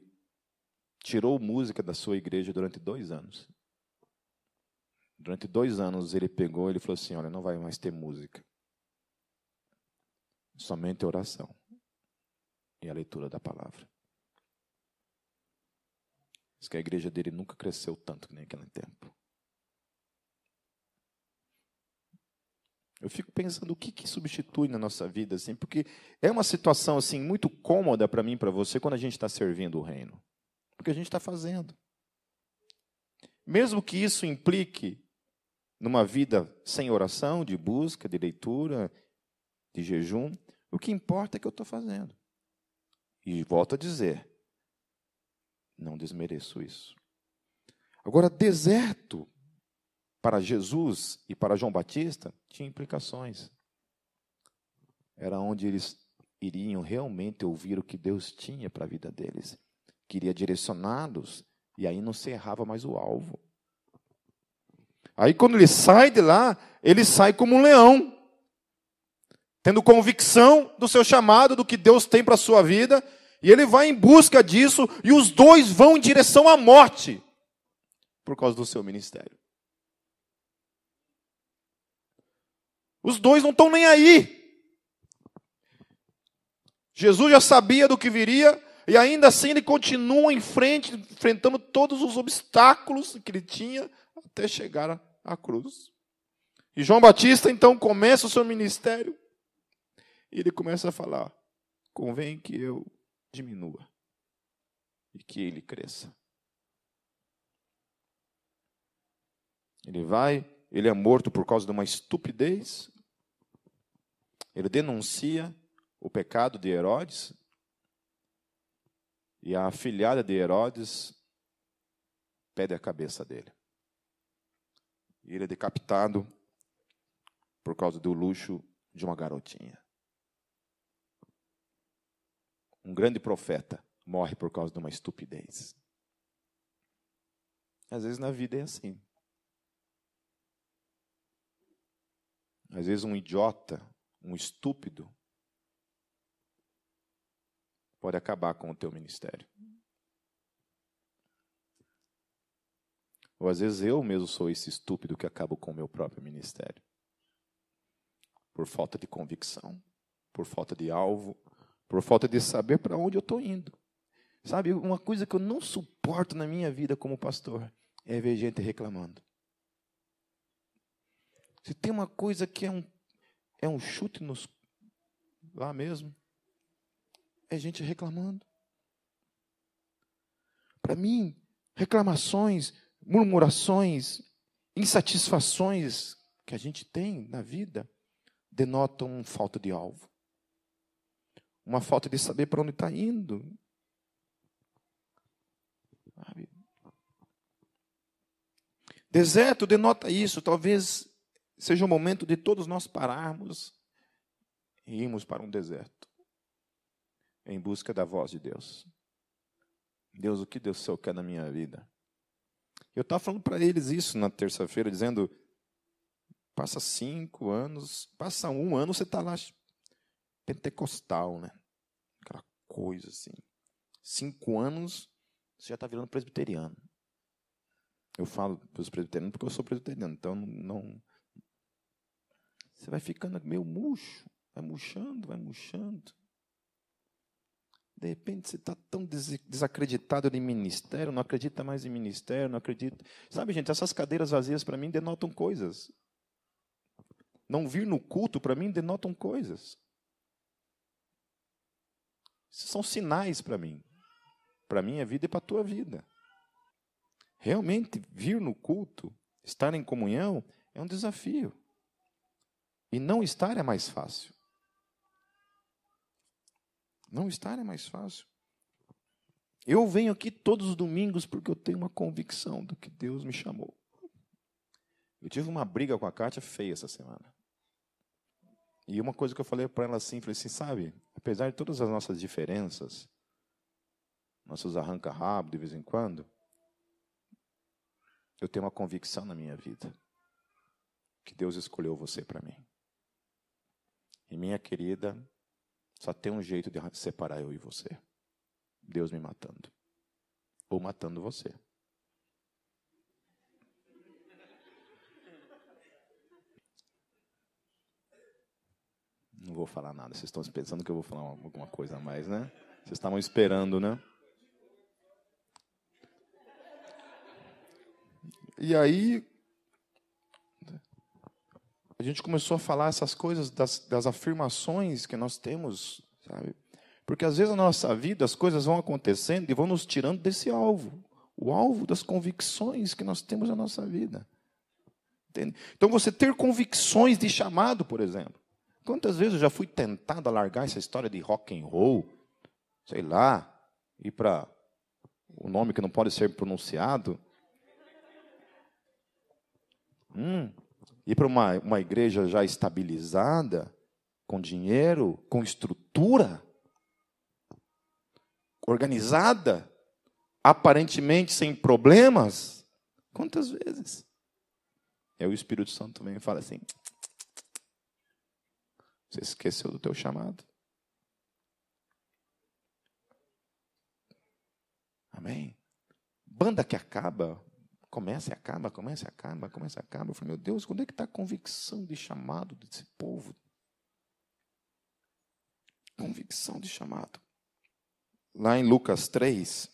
tirou música da sua igreja durante 2 anos. Durante 2 anos ele pegou e ele falou assim: olha, não vai mais ter música. Somente oração e a leitura da palavra. Diz que a igreja dele nunca cresceu tanto que nem naquele tempo. Eu fico pensando o que substitui na nossa vida, assim, porque é uma situação assim muito cômoda para mim e para você quando a gente está servindo o reino. Porque a gente está fazendo. Mesmo que isso implique numa vida sem oração, de busca, de leitura, de jejum, o que importa é que eu estou fazendo. E volto a dizer, não desmereço isso. Agora, deserto para Jesus e para João Batista tinha implicações. Era onde eles iriam realmente ouvir o que Deus tinha para a vida deles. Queria direcioná-los, e aí não se errava mais o alvo. Aí quando ele sai de lá, ele sai como um leão, tendo convicção do seu chamado, do que Deus tem para a sua vida, e ele vai em busca disso, e os dois vão em direção à morte, por causa do seu ministério. Os dois não estão nem aí. Jesus já sabia do que viria, e ainda assim ele continua em frente, enfrentando todos os obstáculos que ele tinha, até chegar à cruz. E João Batista, então, começa o seu ministério, e ele começa a falar: convém que eu diminua, e que ele cresça. Ele vai, ele é morto por causa de uma estupidez. Ele denuncia o pecado de Herodes. E a afilhada de Herodes pede a cabeça dele. E ele é decapitado por causa do luxo de uma garotinha. Um grande profeta morre por causa de uma estupidez. Às vezes na vida é assim. Às vezes um idiota, um estúpido, pode acabar com o teu ministério. Ou às vezes eu mesmo sou esse estúpido que acabo com o meu próprio ministério. Por falta de convicção, por falta de alvo, por falta de saber para onde eu estou indo. Sabe, uma coisa que eu não suporto na minha vida como pastor é ver gente reclamando. Se tem uma coisa que é um chute lá mesmo, é gente reclamando. Para mim, reclamações, murmurações, insatisfações que a gente tem na vida denotam falta de alvo. Uma falta de saber para onde está indo. Sabe? Deserto denota isso. Talvez seja o momento de todos nós pararmos e irmos para um deserto em busca da voz de Deus. Deus, o que Deus seu quer na minha vida? Eu estava falando para eles isso na terça-feira, dizendo, passa 5 anos, passa 1 ano, você está lá pentecostal, né? Aquela coisa assim. 5 anos, você já está virando presbiteriano. Eu falo para os presbiterianos porque eu sou presbiteriano, então não... Você vai ficando meio murcho, vai murchando. De repente você está tão desacreditado em ministério, não acredita mais em ministério, não acredita... Sabe, gente, essas cadeiras vazias para mim denotam coisas. Não vir no culto para mim denotam coisas. Esses são sinais para mim. Para a minha vida e para a tua vida. Realmente, vir no culto, estar em comunhão, é um desafio. E não estar é mais fácil. Não estar é mais fácil. Eu venho aqui todos os domingos porque eu tenho uma convicção do que Deus me chamou. Eu tive uma briga com a Kátia feia essa semana. E uma coisa que eu falei para ela assim, falei assim, sabe, apesar de todas as nossas diferenças, nossos arranca-rabo de vez em quando, eu tenho uma convicção na minha vida que Deus escolheu você para mim. E minha querida, só tem um jeito de separar eu e você. Deus me matando. Ou matando você. Não vou falar nada. Vocês estão pensando que eu vou falar alguma coisa a mais, né? Vocês estavam esperando, né? E aí, a gente começou a falar essas coisas das afirmações que nós temos, sabe? Porque às vezes na nossa vida as coisas vão acontecendo e vão nos tirando desse alvo. O alvo das convicções que nós temos na nossa vida. Entende? Então você ter convicções de chamado, por exemplo. Quantas vezes eu já fui tentado a largar essa história de rock and roll, sei lá, ir para o nome que não pode ser pronunciado. Ir para uma igreja já estabilizada, com dinheiro, com estrutura, organizada, aparentemente sem problemas. Quantas vezes? E aí o Espírito Santo também fala assim, você esqueceu do teu chamado. Amém? Banda que acaba, começa e acaba. Eu falei, meu Deus, quando é que está a convicção de chamado desse povo? Convicção de chamado. Lá em Lucas 3,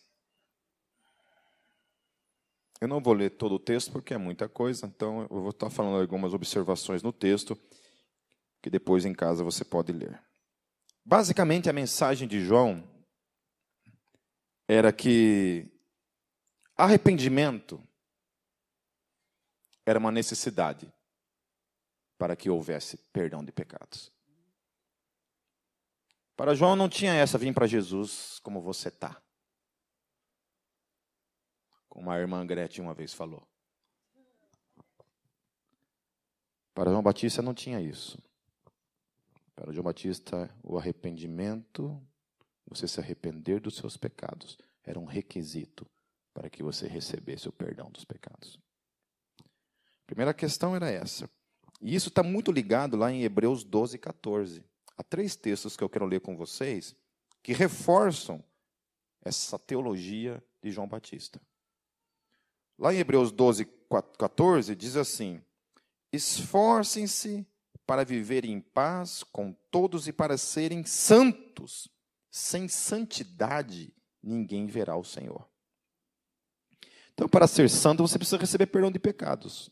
eu não vou ler todo o texto porque é muita coisa, então eu vou estar falando algumas observações no texto, que depois em casa você pode ler. Basicamente, a mensagem de João era que arrependimento era uma necessidade para que houvesse perdão de pecados. Para João não tinha essa, vim para Jesus como você está. Como a irmã Gretchen uma vez falou. Para João Batista não tinha isso. Para João Batista, o arrependimento, você se arrepender dos seus pecados, era um requisito para que você recebesse o perdão dos pecados. A primeira questão era essa. E isso está muito ligado lá em Hebreus 12, 14. Há 3 textos que eu quero ler com vocês que reforçam essa teologia de João Batista. Lá em Hebreus 12, 14, diz assim: esforcem-se para viver em paz com todos e para serem santos. Sem santidade, ninguém verá o Senhor. Então, para ser santo, você precisa receber perdão de pecados.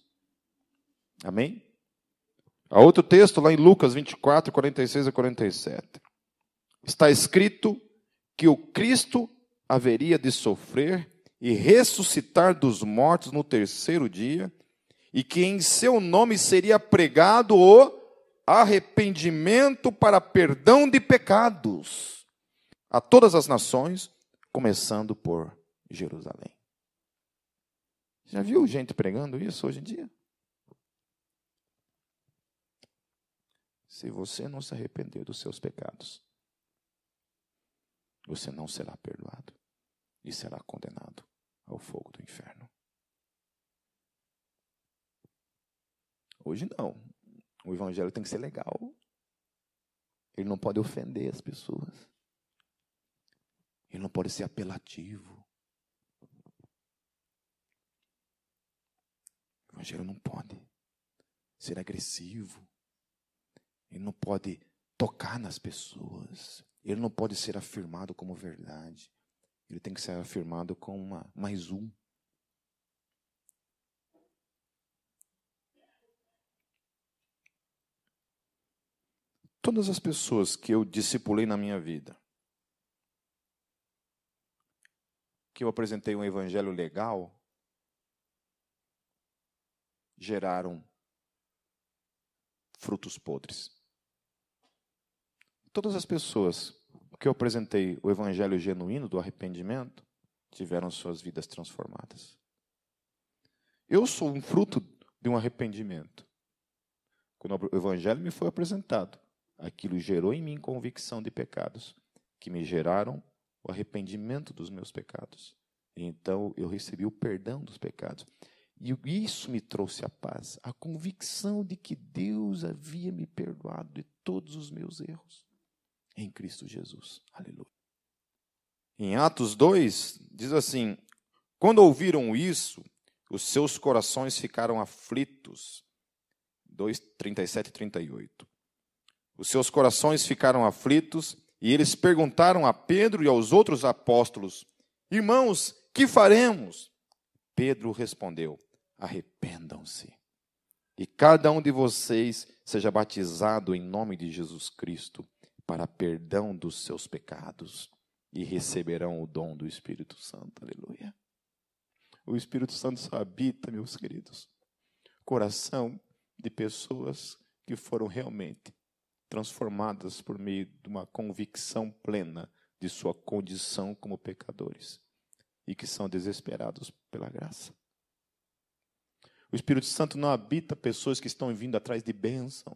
Amém? Há outro texto lá em Lucas 24, 46 a 47. Está escrito que o Cristo haveria de sofrer e ressuscitar dos mortos no 3º dia, e que em seu nome seria pregado o arrependimento para perdão de pecados a todas as nações, começando por Jerusalém. Já viu gente pregando isso hoje em dia? Se você não se arrepender dos seus pecados, você não será perdoado e será condenado ao fogo do inferno. Hoje não. O evangelho tem que ser legal. Ele não pode ofender as pessoas. Ele não pode ser apelativo. O evangelho não pode ser agressivo. Ele não pode tocar nas pessoas. Ele não pode ser afirmado como verdade. Ele tem que ser afirmado como mais um. Todas as pessoas que eu discipulei na minha vida, que eu apresentei um evangelho legal, geraram frutos podres. Todas as pessoas que eu apresentei o evangelho genuíno do arrependimento, tiveram suas vidas transformadas. Eu sou um fruto de um arrependimento. Quando o evangelho me foi apresentado, aquilo gerou em mim convicção de pecados, que me geraram o arrependimento dos meus pecados. E então eu recebi o perdão dos pecados. E isso me trouxe a paz, a convicção de que Deus havia me perdoado de todos os meus erros em Cristo Jesus. Aleluia. Em Atos 2, diz assim: quando ouviram isso, os seus corações ficaram aflitos. 2, 37 e 38. Os seus corações ficaram aflitos e eles perguntaram a Pedro e aos outros apóstolos: irmãos, que faremos? Pedro respondeu: arrependam-se e cada um de vocês seja batizado em nome de Jesus Cristo para perdão dos seus pecados e receberão o dom do Espírito Santo. Aleluia. O Espírito Santo só habita, meus queridos, coração de pessoas que foram realmente transformadas por meio de uma convicção plena de sua condição como pecadores e que são desesperados pela graça. O Espírito Santo não habita pessoas que estão vindo atrás de bênção.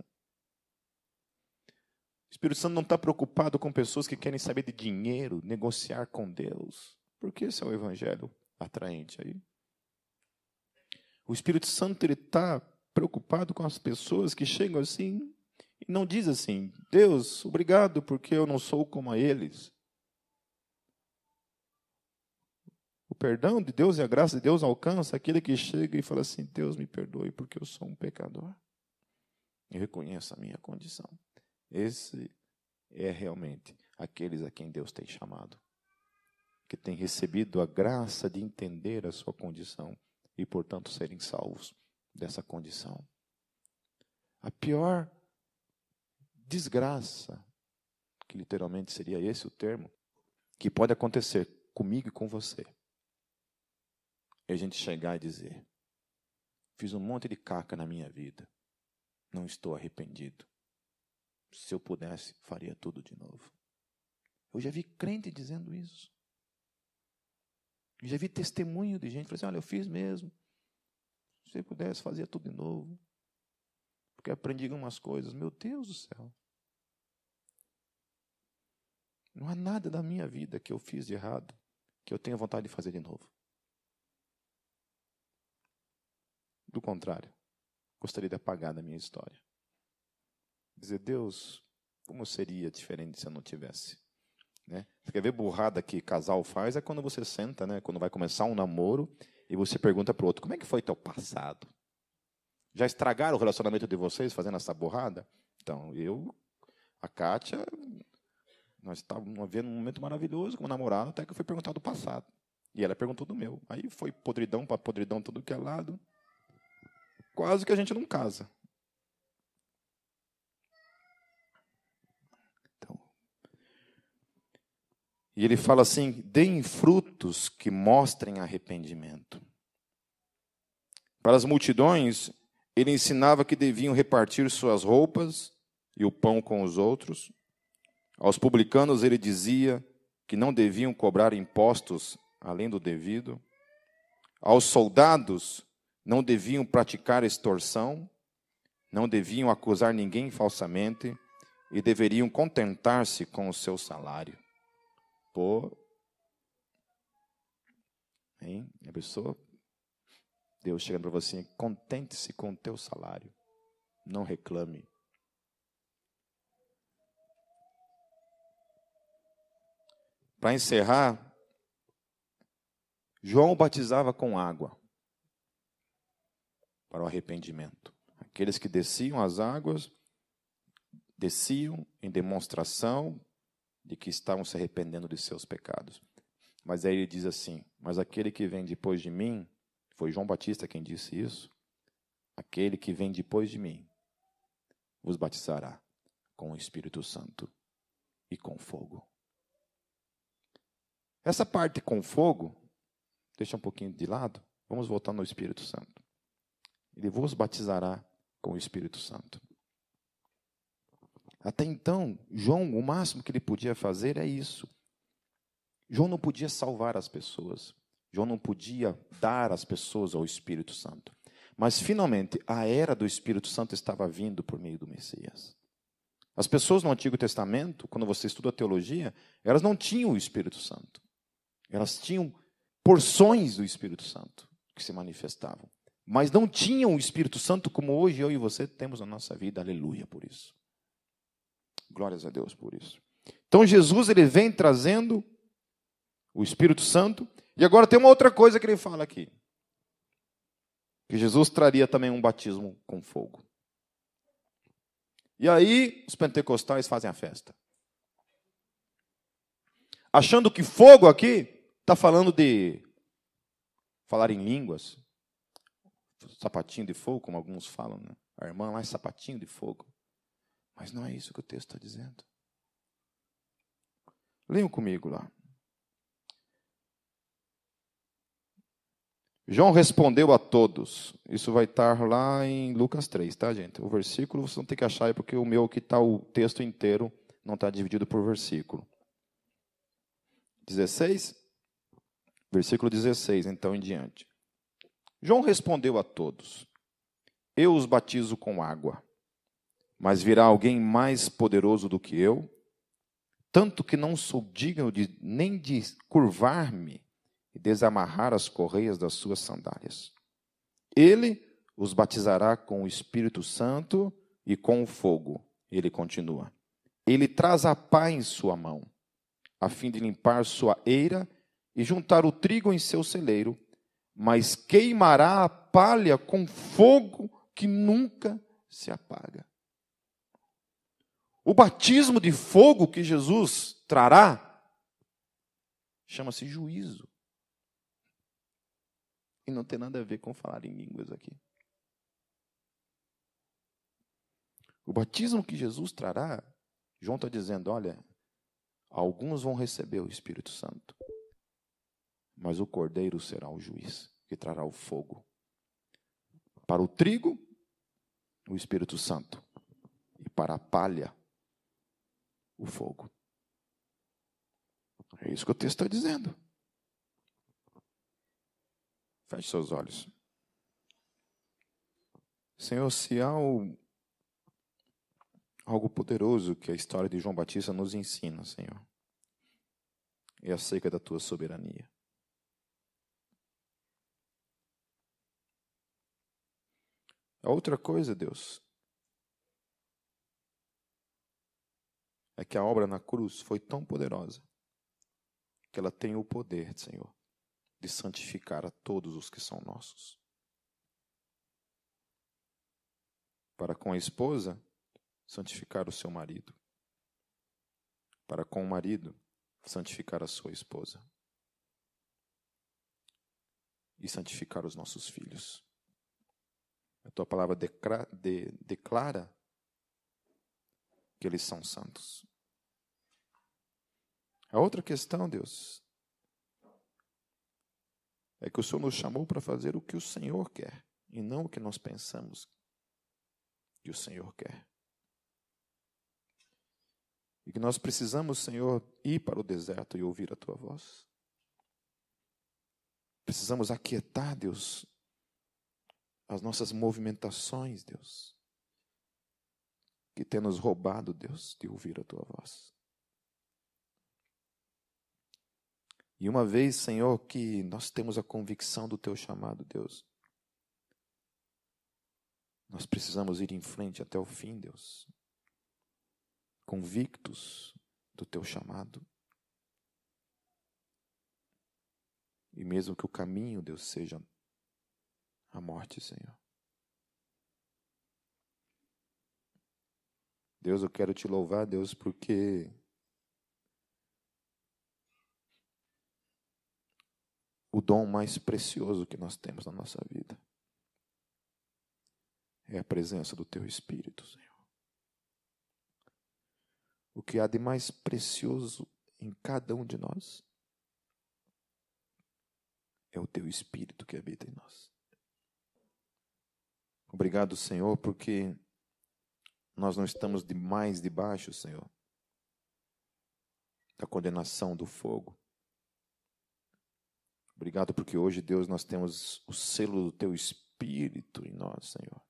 O Espírito Santo não está preocupado com pessoas que querem saber de dinheiro, negociar com Deus. Porque esse é o evangelho atraente aí. O Espírito Santo está preocupado com as pessoas que chegam assim e não diz assim: Deus, obrigado porque eu não sou como a eles. O perdão de Deus e a graça de Deus alcança aquele que chega e fala assim: Deus, me perdoe porque eu sou um pecador. Eu reconheço a minha condição. Esse é realmente aqueles a quem Deus tem chamado, que têm recebido a graça de entender a sua condição e, portanto, serem salvos dessa condição. A pior desgraça, que literalmente seria esse o termo, que pode acontecer comigo e com você, é a gente chegar e dizer: fiz um monte de caca na minha vida, não estou arrependido. Se eu pudesse, faria tudo de novo. Eu já vi crente dizendo isso. Eu já vi testemunho de gente falando assim: olha, eu fiz mesmo. Se eu pudesse, fazia tudo de novo. Porque aprendi algumas coisas. Meu Deus do céu. Não há nada da minha vida que eu fiz de errado que eu tenha vontade de fazer de novo. Do contrário, gostaria de apagar da minha história. Dizer, Deus, como seria diferente se eu não tivesse? Né? Você quer ver burrada que casal faz? É quando você senta, né? Quando vai começar um namoro, e você pergunta para o outro, como é que foi teu passado? Já estragaram o relacionamento de vocês fazendo essa burrada? Então, a Kátia, nós estávamos vivendo um momento maravilhoso como namorado, até que eu fui perguntar do passado. E ela perguntou do meu. Aí foi podridão para podridão, tudo que é lado. Quase que a gente não casa. Então, e ele fala assim, deem frutos que mostrem arrependimento. Para as multidões, ele ensinava que deviam repartir suas roupas e o pão com os outros. Aos publicanos, ele dizia que não deviam cobrar impostos além do devido. Aos soldados, não deviam praticar extorsão, não deviam acusar ninguém falsamente e deveriam contentar-se com o seu salário. Pô, hein? A pessoa, Deus chega para você, contente-se com o teu salário, não reclame. Para encerrar, João batizava com água para o arrependimento. Aqueles que desciam as águas, desciam em demonstração de que estavam se arrependendo de seus pecados. Mas aí ele diz assim, mas aquele que vem depois de mim, foi João Batista quem disse isso, aquele que vem depois de mim, vos batizará com o Espírito Santo e com fogo. Essa parte com fogo, deixa um pouquinho de lado, vamos voltar no Espírito Santo. Ele vos batizará com o Espírito Santo. Até então, João, o máximo que ele podia fazer é isso. João não podia salvar as pessoas. João não podia dar às pessoas ao Espírito Santo. Mas, finalmente, a era do Espírito Santo estava vindo por meio do Messias. As pessoas no Antigo Testamento, quando você estuda a teologia, elas não tinham o Espírito Santo. Elas tinham porções do Espírito Santo que se manifestavam. Mas não tinham o Espírito Santo como hoje eu e você temos na nossa vida. Aleluia por isso. Glórias a Deus por isso. Então Jesus ele vem trazendo o Espírito Santo. E agora tem uma outra coisa que ele fala aqui. Que Jesus traria também um batismo com fogo. E aí os pentecostais fazem a festa. Achando que fogo aqui está falando de falar em línguas. Sapatinho de fogo, como alguns falam, né? A irmã lá é sapatinho de fogo. Mas não é isso que o texto está dizendo. Leiam comigo lá. João respondeu a todos. Isso vai estar lá em Lucas 3, tá, gente? O versículo vocês vão ter que achar aí, porque o meu aqui está o texto inteiro, não está dividido por versículo. 16? Versículo 16, então em diante. João respondeu a todos: eu os batizo com água, mas virá alguém mais poderoso do que eu, tanto que não sou digno nem de curvar-me e desamarrar as correias das suas sandálias. Ele os batizará com o Espírito Santo e com o fogo. Ele continua. Ele traz a pá em sua mão, a fim de limpar sua eira e juntar o trigo em seu celeiro, mas queimará a palha com fogo que nunca se apaga. O batismo de fogo que Jesus trará chama-se juízo. E não tem nada a ver com falar em línguas aqui. O batismo que Jesus trará, João está dizendo, olha, alguns vão receber o Espírito Santo, mas o Cordeiro será o juiz, que trará o fogo. Para o trigo, o Espírito Santo. E para a palha, o fogo. É isso que o texto está dizendo. Feche seus olhos. Senhor, se há algo poderoso que a história de João Batista nos ensina, Senhor, é acerca da tua soberania. A outra coisa, Deus, é que a obra na cruz foi tão poderosa que ela tem o poder, Senhor, de santificar a todos os que são nossos. Para com a esposa, santificar o seu marido. Para com o marido, santificar a sua esposa. E santificar os nossos filhos. A tua palavra declara que eles são santos. A outra questão, Deus, é que o Senhor nos chamou para fazer o que o Senhor quer, e não o que nós pensamos que o Senhor quer. E que nós precisamos, Senhor, ir para o deserto e ouvir a tua voz. Precisamos aquietar, Deus, as nossas movimentações, Deus, que tem nos roubado, Deus, de ouvir a tua voz. E uma vez, Senhor, que nós temos a convicção do teu chamado, Deus, nós precisamos ir em frente até o fim, Deus, convictos do teu chamado. E mesmo que o caminho, Deus, seja a morte, Senhor. Deus, eu quero te louvar, Deus, porque o dom mais precioso que nós temos na nossa vida é a presença do teu Espírito, Senhor. O que há de mais precioso em cada um de nós é o teu Espírito que habita em nós. Obrigado, Senhor, porque nós não estamos mais debaixo, Senhor, da condenação do fogo. Obrigado porque hoje, Deus, nós temos o selo do teu Espírito em nós, Senhor.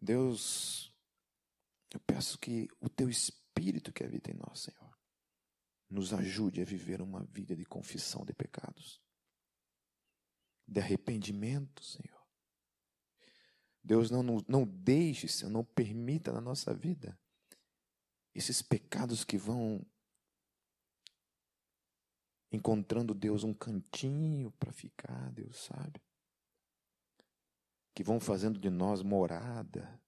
Deus, eu peço que o teu Espírito que habita em nós, Senhor, nos ajude a viver uma vida de confissão de pecados, de arrependimento, Senhor. Deus, não deixe, Senhor, não permita na nossa vida esses pecados que vão encontrando, Deus, um cantinho para ficar, Deus sabe, que vão fazendo de nós morada,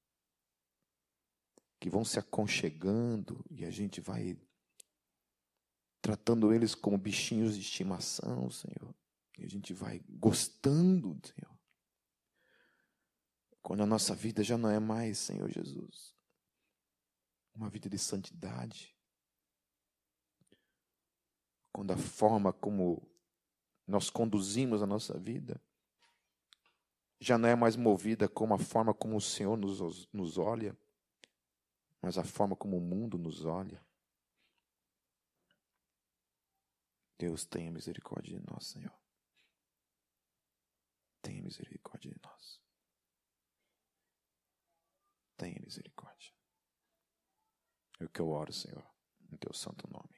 que vão se aconchegando e a gente vai tratando eles como bichinhos de estimação, Senhor, e a gente vai gostando, Senhor, quando a nossa vida já não é mais, Senhor Jesus, uma vida de santidade, quando a forma como nós conduzimos a nossa vida já não é mais movida como a forma como o Senhor nos olha, mas a forma como o mundo nos olha. Deus, tenha misericórdia de nós, Senhor. Tenha misericórdia de nós. Tenha misericórdia. É o que eu oro, Senhor, em teu santo nome.